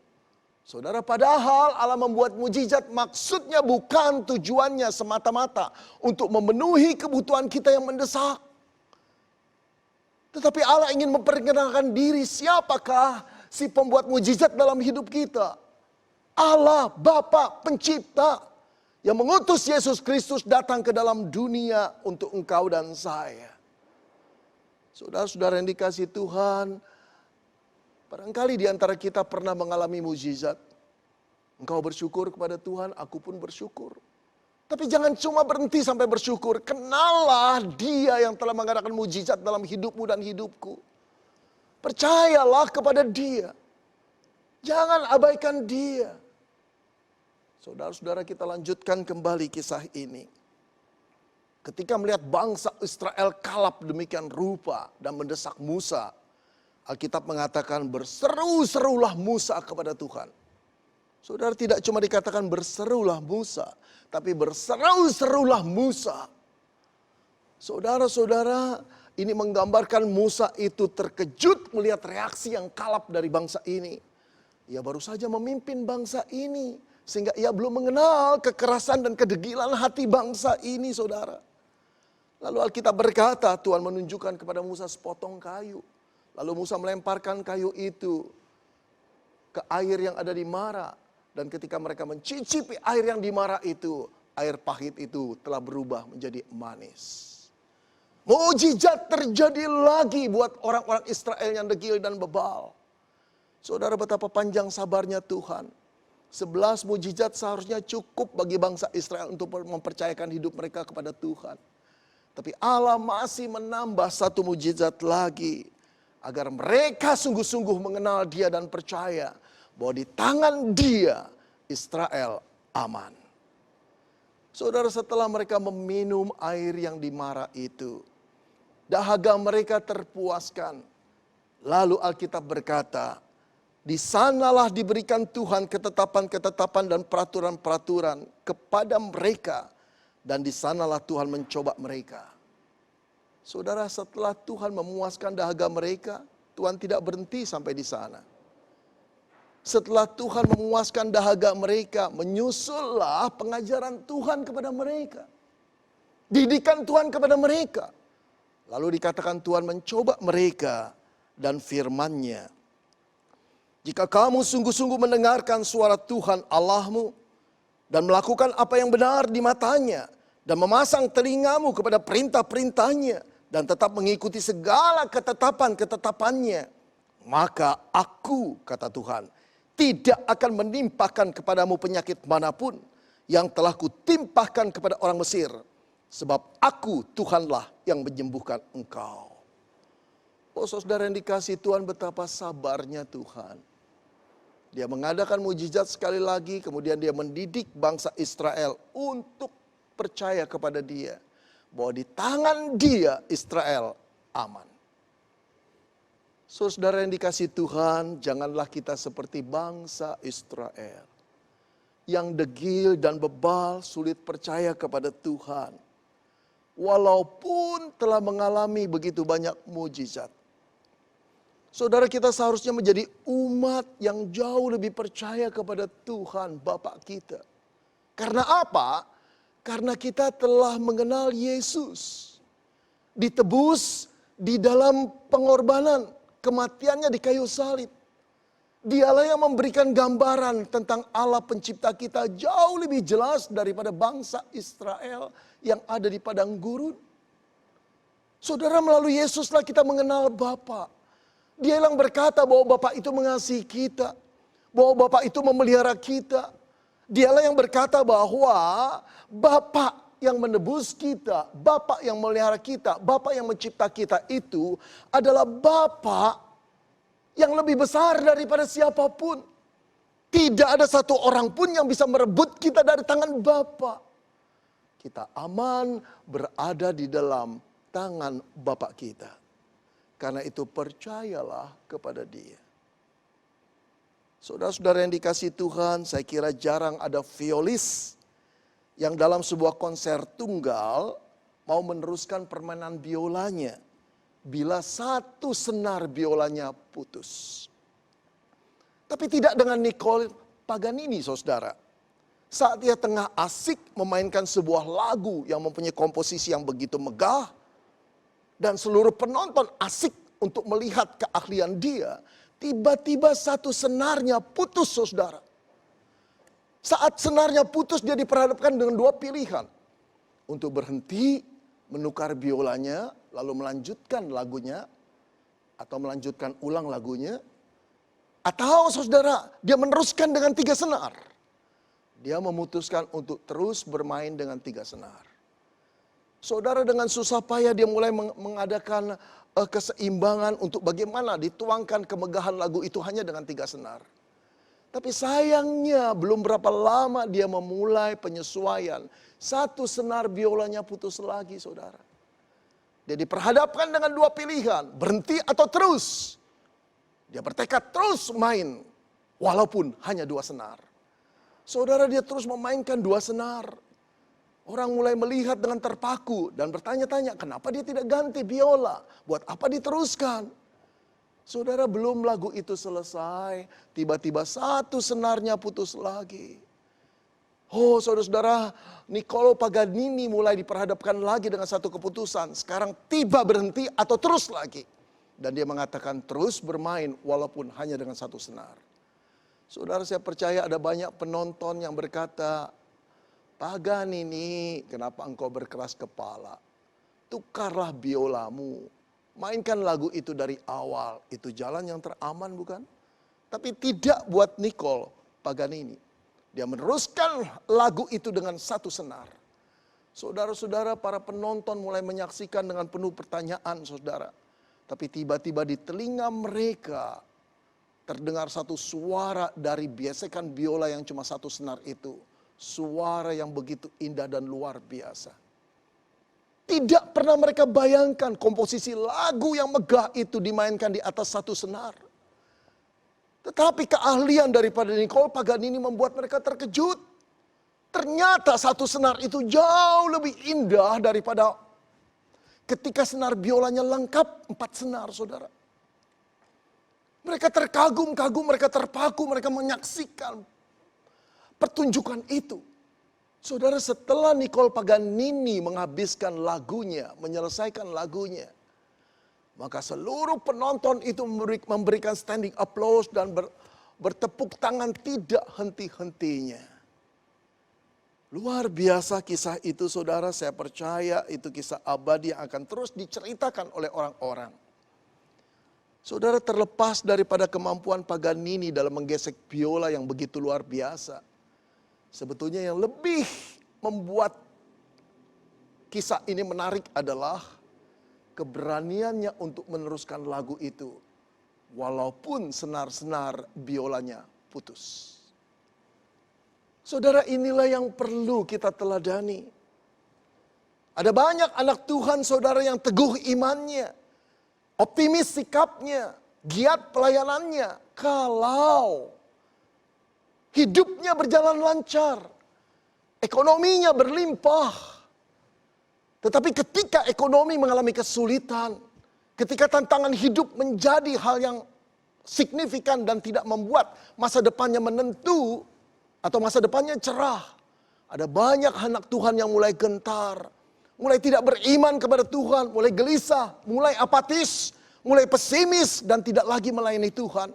Saudara, padahal Allah membuat mujizat maksudnya bukan tujuannya semata-mata untuk memenuhi kebutuhan kita yang mendesak. Tetapi Allah ingin memperkenalkan diri siapakah si pembuat mujizat dalam hidup kita. Allah Bapa Pencipta yang mengutus Yesus Kristus datang ke dalam dunia untuk engkau dan saya. Saudara-saudara yang dikasihi Tuhan, barangkali di antara kita pernah mengalami mukjizat. Engkau bersyukur kepada Tuhan, aku pun bersyukur. Tapi jangan cuma berhenti sampai bersyukur. Kenallah Dia yang telah mengadakan mukjizat dalam hidupmu dan hidupku. Percayalah kepada Dia. Jangan abaikan Dia. Saudara-saudara, kita lanjutkan kembali kisah ini. Ketika melihat bangsa Israel kalap demikian rupa dan mendesak Musa, Alkitab mengatakan berseru-serulah Musa kepada Tuhan. Saudara, tidak cuma dikatakan berserulah Musa, tapi berseru-serulah Musa. Saudara-saudara, ini menggambarkan Musa itu terkejut melihat reaksi yang kalap dari bangsa ini. Ia baru saja memimpin bangsa ini, sehingga ia belum mengenal kekerasan dan kedegilan hati bangsa ini, saudara. Lalu Alkitab berkata, Tuhan menunjukkan kepada Musa sepotong kayu. Lalu Musa melemparkan kayu itu ke air yang ada di Mara. Dan ketika mereka mencicipi air yang di Mara itu, air pahit itu telah berubah menjadi manis. Mukjizat terjadi lagi buat orang-orang Israel yang degil dan bebal. Saudara, betapa panjang sabarnya Tuhan. 11 mukjizat seharusnya cukup bagi bangsa Israel untuk mempercayakan hidup mereka kepada Tuhan. Tapi Allah masih menambah satu mukjizat lagi. Agar mereka sungguh-sungguh mengenal Dia dan percaya bahwa di tangan Dia Israel aman. Saudara, setelah mereka meminum air yang di Mara itu, dahaga mereka terpuaskan. Lalu Alkitab berkata, di sanalah diberikan Tuhan ketetapan-ketetapan dan peraturan-peraturan kepada mereka. Dan di sanalah Tuhan mencoba mereka. Saudara, setelah Tuhan memuaskan dahaga mereka, Tuhan tidak berhenti sampai di sana. Setelah Tuhan memuaskan dahaga mereka, menyusullah pengajaran Tuhan kepada mereka. Didikan Tuhan kepada mereka. Lalu dikatakan Tuhan mencoba mereka dan firman-Nya. Jika kamu sungguh-sungguh mendengarkan suara Tuhan Allahmu dan melakukan apa yang benar di matanya dan memasang telingamu kepada perintah-perintahnya dan tetap mengikuti segala ketetapan-ketetapannya, maka aku, kata Tuhan, tidak akan menimpakan kepadamu penyakit manapun yang telah kutimpahkan kepada orang Mesir. Sebab aku Tuhanlah yang menyembuhkan engkau. Oh saudara yang dikasihi Tuhan, betapa sabarnya Tuhan. Dia mengadakan mukjizat sekali lagi, kemudian Dia mendidik bangsa Israel untuk percaya kepada Dia. Bahwa di tangan Dia Israel aman. Saudara yang dikasihi Tuhan, janganlah kita seperti bangsa Israel. Yang degil dan bebal, sulit percaya kepada Tuhan. Walaupun telah mengalami begitu banyak mukjizat. Saudara, kita seharusnya menjadi umat yang jauh lebih percaya kepada Tuhan Bapa kita. Karena apa? Karena kita telah mengenal Yesus. Ditebus di dalam pengorbanan. Kematiannya di kayu salib. Dialah yang memberikan gambaran tentang Allah pencipta kita jauh lebih jelas daripada bangsa Israel yang ada di padang gurun. Saudara, melalui Yesuslah kita mengenal Bapa. Dia yang berkata bahwa Bapa itu mengasihi kita. Bahwa Bapa itu memelihara kita. Dialah yang berkata bahwa Bapa yang menebus kita, Bapa yang memelihara kita, Bapa yang mencipta kita itu adalah Bapa yang lebih besar daripada siapapun. Tidak ada satu orang pun yang bisa merebut kita dari tangan Bapa. Kita aman berada di dalam tangan Bapa kita. Karena itu percayalah kepada Dia. Saudara-saudara yang dikasihi Tuhan, saya kira jarang ada violis yang dalam sebuah konser tunggal mau meneruskan permainan biolanya bila satu senar biolanya putus. Tapi tidak dengan Nicole Paganini, saudara. Saat dia tengah asik memainkan sebuah lagu yang mempunyai komposisi yang begitu megah, dan seluruh penonton asik untuk melihat keahlian dia, tiba-tiba satu senarnya putus, saudara. Saat senarnya putus, dia diperhadapkan dengan dua pilihan. Untuk berhenti, menukar biolanya, lalu melanjutkan lagunya, atau melanjutkan ulang lagunya. Atau saudara, dia meneruskan dengan 3 senar. Dia memutuskan untuk terus bermain dengan 3 senar. Saudara, dengan susah payah dia mulai mengadakan keseimbangan untuk bagaimana dituangkan kemegahan lagu itu hanya dengan 3 senar. Tapi sayangnya belum berapa lama dia memulai penyesuaian. 1 senar biolanya putus lagi, saudara. Dia diperhadapkan dengan 2 pilihan, berhenti atau terus. Dia bertekad terus main, walaupun hanya 2 senar. Saudara, dia terus memainkan 2 senar. Orang mulai melihat dengan terpaku dan bertanya-tanya, kenapa dia tidak ganti biola? Buat apa diteruskan? Saudara, belum lagu itu selesai, tiba-tiba 1 senarnya putus lagi. Oh, saudara-saudara, Niccolo Paganini mulai diperhadapkan lagi dengan satu keputusan. Sekarang tiba berhenti atau terus lagi. Dan dia mengatakan terus bermain walaupun hanya dengan 1 senar. Saudara, saya percaya ada banyak penonton yang berkata, Paganini, kenapa engkau berkeras kepala? Tukarlah biolamu. Mainkan lagu itu dari awal. Itu jalan yang teraman, bukan? Tapi tidak buat Niccolo Paganini. Dia meneruskan lagu itu dengan 1 senar. Saudara-saudara, para penonton mulai menyaksikan dengan penuh pertanyaan, saudara. Tapi tiba-tiba di telinga mereka terdengar satu suara dari biesekan biola yang cuma 1 senar itu. Suara yang begitu indah dan luar biasa. Tidak pernah mereka bayangkan komposisi lagu yang megah itu dimainkan di atas 1 senar. Tetapi keahlian daripada Niccolo Paganini membuat mereka terkejut. Ternyata 1 senar itu jauh lebih indah daripada ketika senar biolanya lengkap 4 senar, saudara. Mereka terkagum-kagum, mereka terpaku, mereka menyaksikan pertunjukan itu. Saudara, setelah Niccolo Paganini menghabiskan lagunya, menyelesaikan lagunya, maka seluruh penonton itu memberikan standing applause dan bertepuk tangan tidak henti-hentinya. Luar biasa kisah itu, saudara. Saya percaya itu kisah abadi yang akan terus diceritakan oleh orang-orang. Saudara, terlepas daripada kemampuan Paganini dalam menggesek biola yang begitu luar biasa, sebetulnya yang lebih membuat kisah ini menarik adalah keberaniannya untuk meneruskan lagu itu. Walaupun senar-senar biolanya putus. Saudara, inilah yang perlu kita teladani. Ada banyak anak Tuhan, saudara, yang teguh imannya, optimis sikapnya, giat pelayanannya. Kalau hidupnya berjalan lancar, ekonominya berlimpah. Tetapi ketika ekonomi mengalami kesulitan, ketika tantangan hidup menjadi hal yang signifikan dan tidak membuat masa depannya menentu atau masa depannya cerah, ada banyak anak Tuhan yang mulai gentar, mulai tidak beriman kepada Tuhan, mulai gelisah, mulai apatis, mulai pesimis dan tidak lagi melayani Tuhan.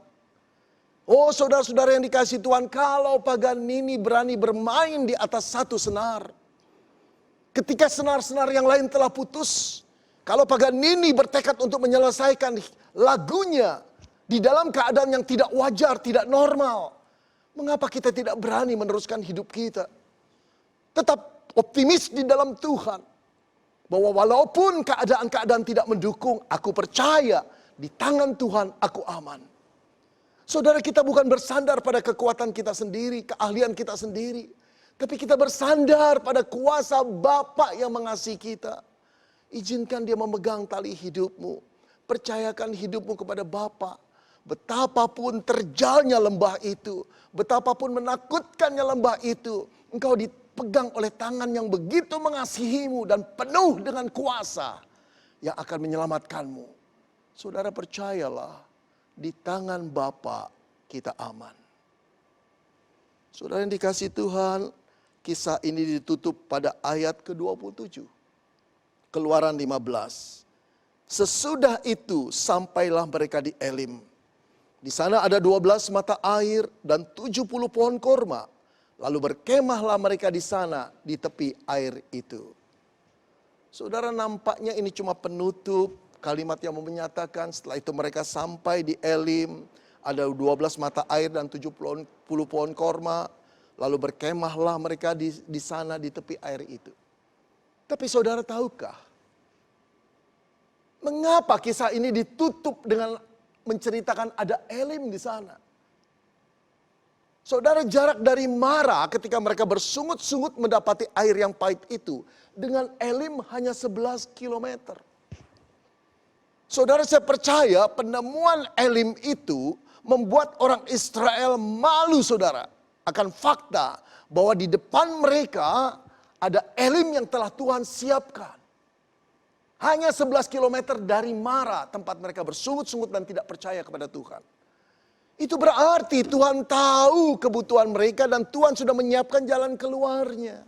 Oh, saudara-saudara yang dikasihi Tuhan, kalau Paganini berani bermain di atas 1 senar, ketika senar-senar yang lain telah putus, kalau Paganini bertekad untuk menyelesaikan lagunya di dalam keadaan yang tidak wajar, tidak normal, mengapa kita tidak berani meneruskan hidup kita? Tetap optimis di dalam Tuhan, bahwa walaupun keadaan-keadaan tidak mendukung, aku percaya di tangan Tuhan aku aman. Saudara, kita bukan bersandar pada kekuatan kita sendiri, keahlian kita sendiri. Tapi kita bersandar pada kuasa Bapa yang mengasihi kita. Izinkan dia memegang tali hidupmu. Percayakan hidupmu kepada Bapa. Betapapun terjalnya lembah itu, betapapun menakutkannya lembah itu, engkau dipegang oleh tangan yang begitu mengasihimu dan penuh dengan kuasa yang akan menyelamatkanmu. Saudara, percayalah, di tangan Bapa kita aman. Saudara yang dikasihi Tuhan, kisah ini ditutup pada ayat ke-27. Keluaran 15. Sesudah itu sampailah mereka di Elim. Di sana ada 12 mata air dan 70 pohon korma. Lalu berkemahlah mereka di sana di tepi air itu. Saudara, nampaknya ini cuma penutup kalimat yang menyatakan setelah itu mereka sampai di Elim. Ada 12 mata air dan 70 pohon korma. Lalu berkemahlah mereka di sana di tepi air itu. Tapi saudara tahukah, mengapa kisah ini ditutup dengan menceritakan ada Elim di sana? Saudara, jarak dari Mara ketika mereka bersungut-sungut mendapati air yang pahit itu, dengan Elim hanya 11 kilometer. Saudara, saya percaya penemuan Elim itu membuat orang Israel malu, saudara, akan fakta bahwa di depan mereka ada Elim yang telah Tuhan siapkan. Hanya 11 kilometer dari Mara, tempat mereka bersungut-sungut dan tidak percaya kepada Tuhan. Itu berarti Tuhan tahu kebutuhan mereka dan Tuhan sudah menyiapkan jalan keluarnya.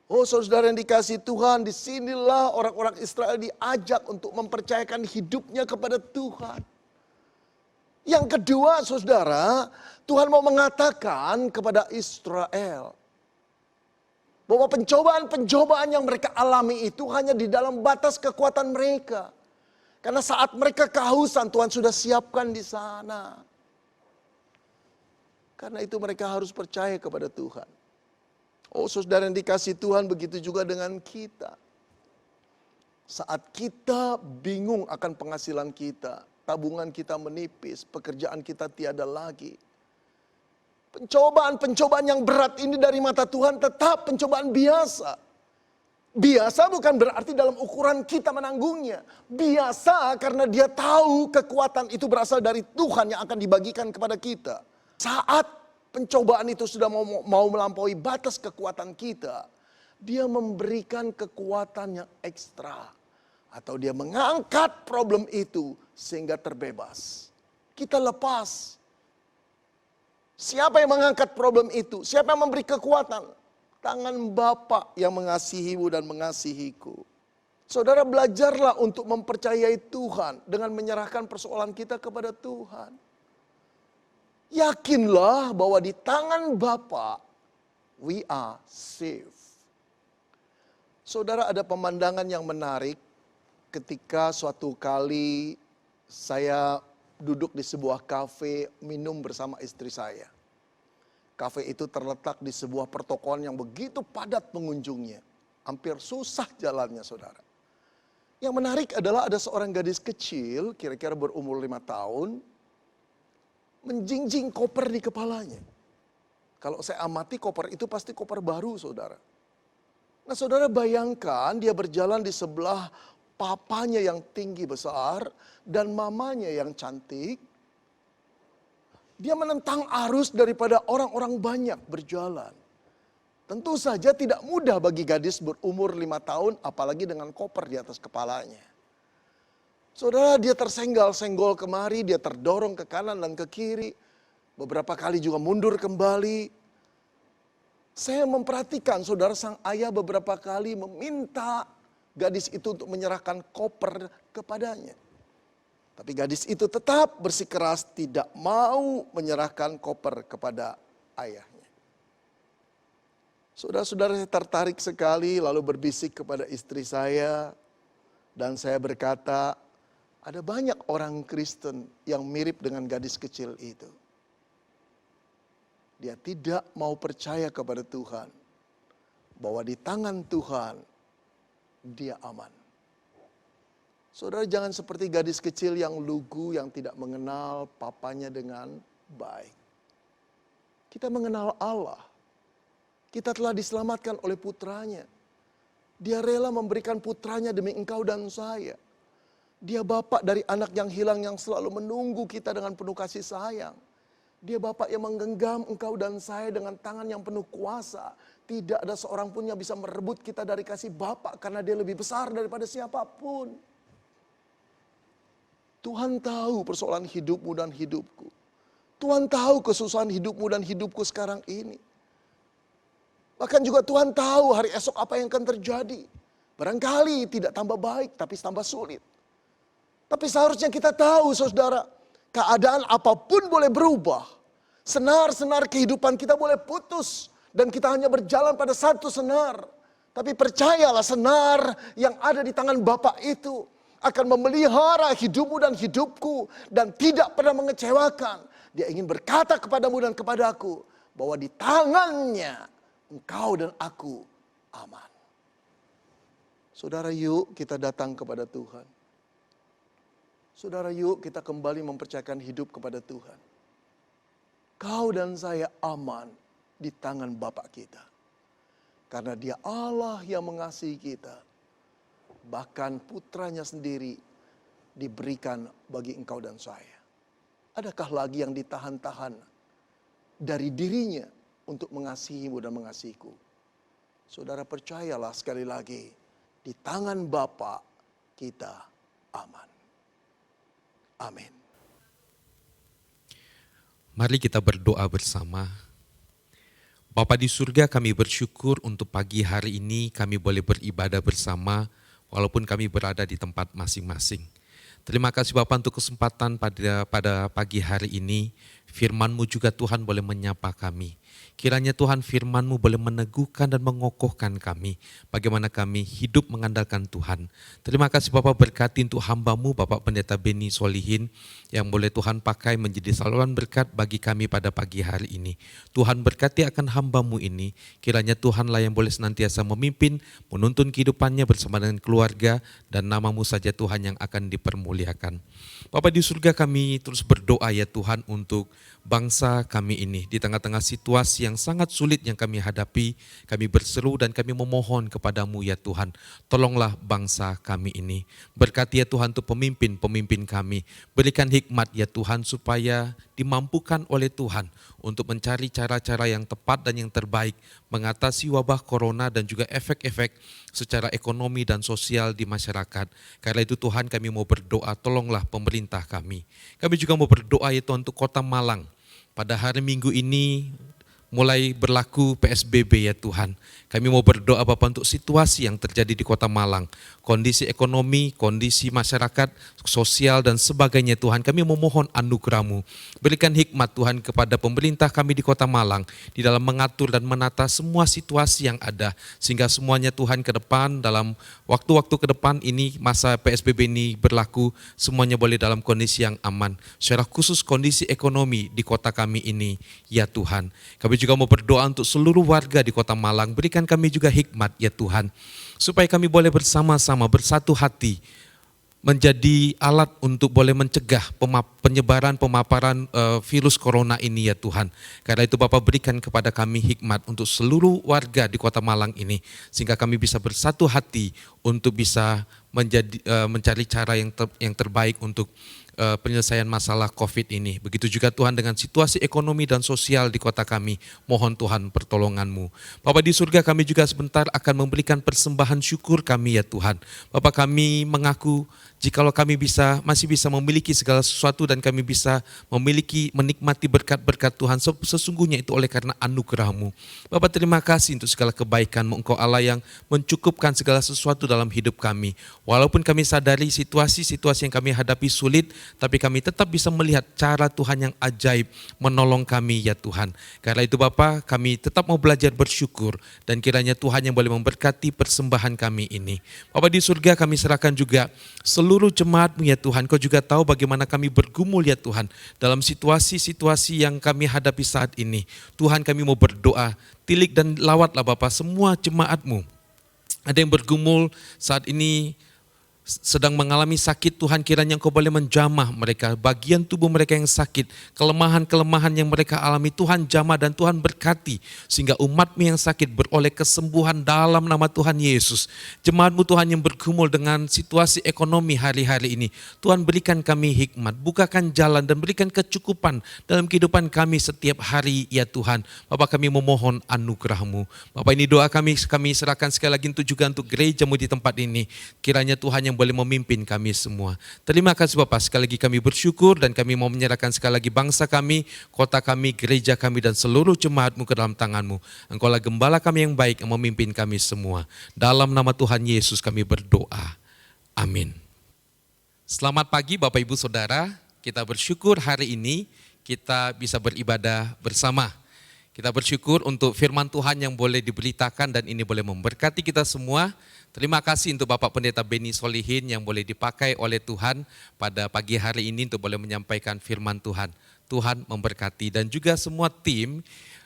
Oh saudara yang dikasihi Tuhan, disinilah orang-orang Israel diajak untuk mempercayakan hidupnya kepada Tuhan. Yang kedua saudara, Tuhan mau mengatakan kepada Israel bahwa pencobaan-pencobaan yang mereka alami itu hanya di dalam batas kekuatan mereka. Karena saat mereka kehausan, Tuhan sudah siapkan di sana. Karena itu mereka harus percaya kepada Tuhan. Oh saudara yang dikasihi Tuhan, begitu juga dengan kita. Saat kita bingung akan penghasilan kita, tabungan kita menipis, pekerjaan kita tiada lagi. Pencobaan-pencobaan yang berat ini dari mata Tuhan tetap pencobaan biasa. Biasa bukan berarti dalam ukuran kita menanggungnya. Biasa karena dia tahu kekuatan itu berasal dari Tuhan yang akan dibagikan kepada kita. Saat pencobaan itu sudah mau melampaui batas kekuatan kita, dia memberikan kekuatan yang ekstra. Atau dia mengangkat problem itu sehingga terbebas. Kita lepas. Siapa yang mengangkat problem itu? Siapa yang memberi kekuatan? Tangan Bapa yang mengasihimu dan mengasihiku. Saudara, belajarlah untuk mempercayai Tuhan dengan menyerahkan persoalan kita kepada Tuhan. Yakinlah bahwa di tangan Bapa we are safe. Saudara, ada pemandangan yang menarik ketika suatu kali saya duduk di sebuah kafe minum bersama istri saya. Kafe itu terletak di sebuah pertokoan yang begitu padat pengunjungnya. Hampir susah jalannya saudara. Yang menarik adalah ada seorang gadis kecil, kira-kira berumur 5 tahun. Menjinjing koper di kepalanya. Kalau saya amati koper itu pasti koper baru saudara. Nah saudara bayangkan dia berjalan di sebelah papanya yang tinggi besar dan mamanya yang cantik. Dia menentang arus daripada orang-orang banyak berjalan. Tentu saja tidak mudah bagi gadis berumur 5 tahun, apalagi dengan koper di atas kepalanya. Saudara, dia tersenggol-senggol kemari, dia terdorong ke kanan dan ke kiri. Beberapa kali juga mundur kembali. Saya memperhatikan saudara, sang ayah beberapa kali meminta gadis itu untuk menyerahkan koper kepadanya. Tapi gadis itu tetap bersikeras tidak mau menyerahkan koper kepada ayahnya. Saudara-saudara, saya tertarik sekali lalu berbisik kepada istri saya. Dan saya berkata, ada banyak orang Kristen yang mirip dengan gadis kecil itu. Dia tidak mau percaya kepada Tuhan. Bahwa di tangan Tuhan, dia aman. Saudara, jangan seperti gadis kecil yang lugu, yang tidak mengenal papanya dengan baik. Kita mengenal Allah. Kita telah diselamatkan oleh putranya. Dia rela memberikan putranya demi engkau dan saya. Dia Bapak dari anak yang hilang yang selalu menunggu kita dengan penuh kasih sayang. Dia Bapak yang menggenggam engkau dan saya dengan tangan yang penuh kuasa. Tidak ada seorang pun yang bisa merebut kita dari kasih Bapak karena dia lebih besar daripada siapapun. Tuhan tahu persoalan hidupmu dan hidupku. Tuhan tahu kesusahan hidupmu dan hidupku sekarang ini. Bahkan juga Tuhan tahu hari esok apa yang akan terjadi. Barangkali tidak tambah baik, tapi tambah sulit. Tapi seharusnya kita tahu saudara, keadaan apapun boleh berubah. Senar-senar kehidupan kita boleh putus dan kita hanya berjalan pada satu senar. Tapi percayalah, senar yang ada di tangan Bapa itu akan memelihara hidupmu dan hidupku dan tidak pernah mengecewakan. Dia ingin berkata kepadamu dan kepadaku bahwa di tangannya engkau dan aku aman. Saudara, yuk kita datang kepada Tuhan. Saudara, yuk kita kembali mempercayakan hidup kepada Tuhan. Kau dan saya aman di tangan Bapa kita. Karena Dia Allah yang mengasihi kita. Bahkan putranya sendiri diberikan bagi engkau dan saya. Adakah lagi yang ditahan-tahan dari dirinya untuk mengasihimu dan mengasihiku? Saudara, percayalah sekali lagi, di tangan Bapa kita aman. Amin. Mari kita berdoa bersama. Bapa di surga, kami bersyukur untuk pagi hari ini kami boleh beribadah bersama walaupun kami berada di tempat masing-masing. Terima kasih Bapa untuk kesempatan pada pagi hari ini. Firman-Mu juga Tuhan boleh menyapa kami. Kiranya Tuhan firman-Mu boleh meneguhkan dan mengokohkan kami. Bagaimana kami hidup mengandalkan Tuhan. Terima kasih Bapak, berkati untuk hamba-Mu Bapak Pendeta Beni Solihin yang boleh Tuhan pakai menjadi saluran berkat bagi kami pada pagi hari ini. Tuhan berkati akan hamba-Mu ini. Kiranya Tuhanlah yang boleh senantiasa memimpin, menuntun kehidupannya bersama dengan keluarga, dan nama-Mu saja Tuhan yang akan dipermuliakan. Bapak di surga, kami terus berdoa ya Tuhan untuk bangsa kami ini. Di tengah-tengah situasi yang sangat sulit yang kami hadapi, kami berseru dan kami memohon kepadamu ya Tuhan. Tolonglah bangsa kami ini. Berkati ya Tuhan untuk pemimpin-pemimpin kami. Berikan hikmat ya Tuhan supaya dimampukan oleh Tuhan untuk mencari cara-cara yang tepat dan yang terbaik mengatasi wabah corona dan juga efek-efek secara ekonomi dan sosial di masyarakat. Karena itu Tuhan, kami mau berdoa, tolonglah pemerintah kami. Kami juga mau berdoa ya Tuhan untuk Kota Malang. Pada hari Minggu ini mulai berlaku PSBB ya Tuhan. Kami mau berdoa Bapak untuk situasi yang terjadi di Kota Malang. Kondisi ekonomi, kondisi masyarakat, sosial dan sebagainya Tuhan. Kami memohon anugerah-Mu. Berikan hikmat Tuhan kepada pemerintah kami di Kota Malang. Di dalam mengatur dan menata semua situasi yang ada. Sehingga semuanya Tuhan ke depan, dalam waktu-waktu ke depan ini, masa PSBB ini berlaku, semuanya boleh dalam kondisi yang aman. Secara khusus kondisi ekonomi di kota kami ini ya Tuhan. Kami juga mau berdoa untuk seluruh warga di Kota Malang. Berikan kami juga hikmat ya Tuhan. Supaya kami boleh bersama-sama bersatu hati menjadi alat untuk boleh mencegah penyebaran pemaparan virus corona ini ya Tuhan. Karena itu Bapak, berikan kepada kami hikmat untuk seluruh warga di Kota Malang ini. Sehingga kami bisa bersatu hati untuk bisa mencari cara yang terbaik untuk penyelesaian masalah COVID ini. Begitu juga Tuhan dengan situasi ekonomi dan sosial di kota kami. Mohon Tuhan pertolongan-Mu. Bapak di surga, kami juga sebentar akan memberikan persembahan syukur kami ya Tuhan. Bapak, kami mengaku jikalau kami masih bisa memiliki segala sesuatu dan kami bisa menikmati berkat-berkat Tuhan, sesungguhnya itu oleh karena anugerah-Mu. Bapak, terima kasih untuk segala kebaikan-Mu. Engkau Allah yang mencukupkan segala sesuatu dalam hidup kami. Walaupun kami sadari situasi-situasi yang kami hadapi sulit, tapi kami tetap bisa melihat cara Tuhan yang ajaib menolong kami ya Tuhan. Karena itu Bapa, kami tetap mau belajar bersyukur dan kiranya Tuhan yang boleh memberkati persembahan kami ini. Bapa di surga, kami serahkan juga seluruh jemaat-Mu ya Tuhan. Kau juga tahu bagaimana kami bergumul ya Tuhan dalam situasi-situasi yang kami hadapi saat ini. Tuhan, kami mau berdoa, tilik dan lawatlah Bapa semua jemaat-Mu. Ada yang bergumul saat ini sedang mengalami sakit, Tuhan kiranya Engkau boleh menjamah mereka, bagian tubuh mereka yang sakit, kelemahan-kelemahan yang mereka alami, Tuhan jamah dan Tuhan berkati, sehingga umat-Mu yang sakit beroleh kesembuhan dalam nama Tuhan Yesus. Jemaat-Mu Tuhan yang bergumul dengan situasi ekonomi hari-hari ini, Tuhan berikan kami hikmat, bukakan jalan dan berikan kecukupan dalam kehidupan kami setiap hari ya Tuhan. Bapak, kami memohon anugerah-Mu. Bapak, ini doa kami serahkan sekali lagi juga untuk gereja-Mu di tempat ini. Kiranya Tuhan yang boleh memimpin kami semua. Terima kasih Bapak, sekali lagi kami bersyukur dan kami mau menyerahkan sekali lagi bangsa kami, kota kami, gereja kami dan seluruh jemaat-Mu ke dalam tangan-Mu. Engkaulah gembala kami yang baik yang memimpin kami semua. Dalam nama Tuhan Yesus kami berdoa. Amin. Selamat pagi Bapak Ibu Saudara, kita bersyukur hari ini kita bisa beribadah bersama. Kita bersyukur untuk firman Tuhan yang boleh diberitakan dan ini boleh memberkati kita semua. Terima kasih untuk Bapak Pendeta Beni Solihin yang boleh dipakai oleh Tuhan pada pagi hari ini untuk boleh menyampaikan firman Tuhan. Tuhan memberkati dan juga semua tim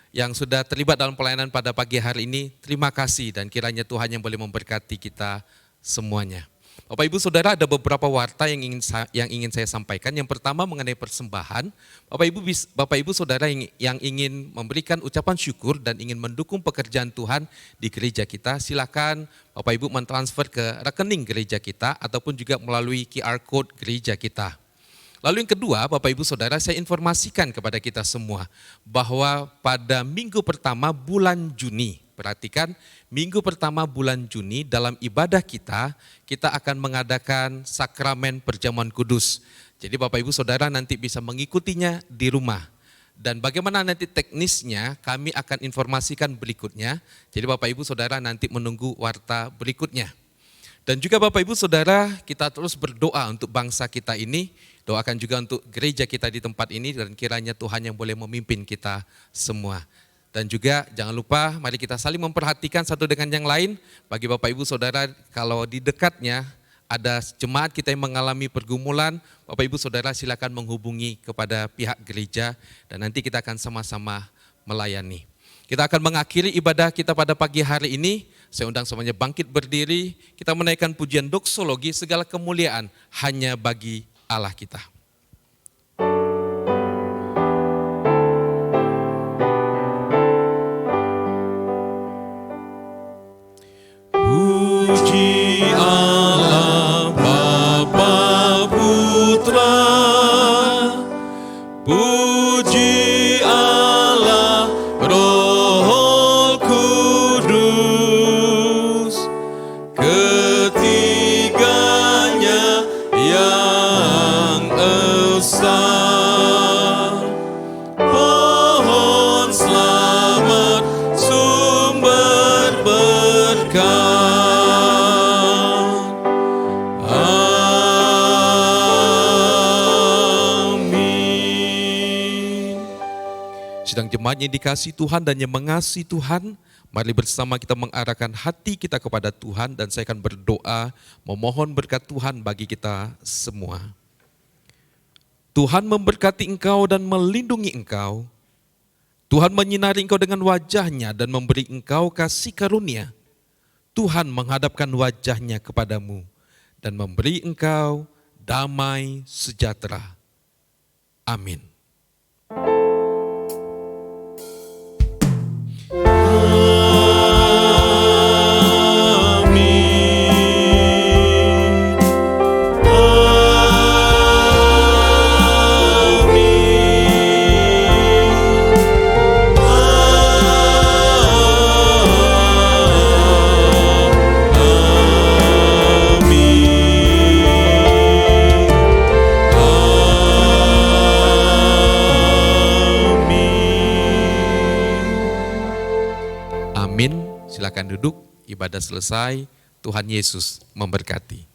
yang sudah terlibat dalam pelayanan pada pagi hari ini. Terima kasih dan kiranya Tuhan yang boleh memberkati kita semuanya. Bapak Ibu Saudara, ada beberapa warta yang ingin saya sampaikan. Yang pertama mengenai persembahan. Bapak Ibu Saudara yang ingin memberikan ucapan syukur dan ingin mendukung pekerjaan Tuhan di gereja kita, silakan Bapak Ibu mentransfer ke rekening gereja kita ataupun juga melalui QR code gereja kita. Lalu yang kedua, Bapak Ibu Saudara, saya informasikan kepada kita semua bahwa pada minggu pertama bulan Juni, perhatikan, minggu pertama bulan Juni dalam ibadah kita akan mengadakan sakramen perjamuan kudus. Jadi Bapak Ibu Saudara nanti bisa mengikutinya di rumah. Dan bagaimana nanti teknisnya kami akan informasikan berikutnya. Jadi Bapak Ibu Saudara nanti menunggu warta berikutnya. Dan juga Bapak Ibu Saudara, kita terus berdoa untuk bangsa kita ini, doakan juga untuk gereja kita di tempat ini dan kiranya Tuhan yang boleh memimpin kita semua. Dan juga jangan lupa mari kita saling memperhatikan satu dengan yang lain. Bagi Bapak Ibu Saudara, kalau di dekatnya ada jemaat kita yang mengalami pergumulan, Bapak Ibu Saudara silakan menghubungi kepada pihak gereja dan nanti kita akan sama-sama melayani. Kita akan mengakhiri ibadah kita pada pagi hari ini. Saya undang semuanya bangkit berdiri, kita menaikkan pujian doksologi, segala kemuliaan hanya bagi Allah kita. Puji Allah Bapa Putra, puji Allah Roh Kudus, ketiganya yang esa. Pohon selamat sumber berkah. Sedang jemaat yang dikasihi Tuhan dan yang mengasihi Tuhan, mari bersama kita mengarahkan hati kita kepada Tuhan dan saya akan berdoa memohon berkat Tuhan bagi kita semua. Tuhan memberkati engkau dan melindungi engkau. Tuhan menyinari engkau dengan wajahnya dan memberi engkau kasih karunia. Tuhan menghadapkan wajahnya kepadamu dan memberi engkau damai sejahtera. Amin. Amin. Silakan duduk. Ibadah selesai. Tuhan Yesus memberkati.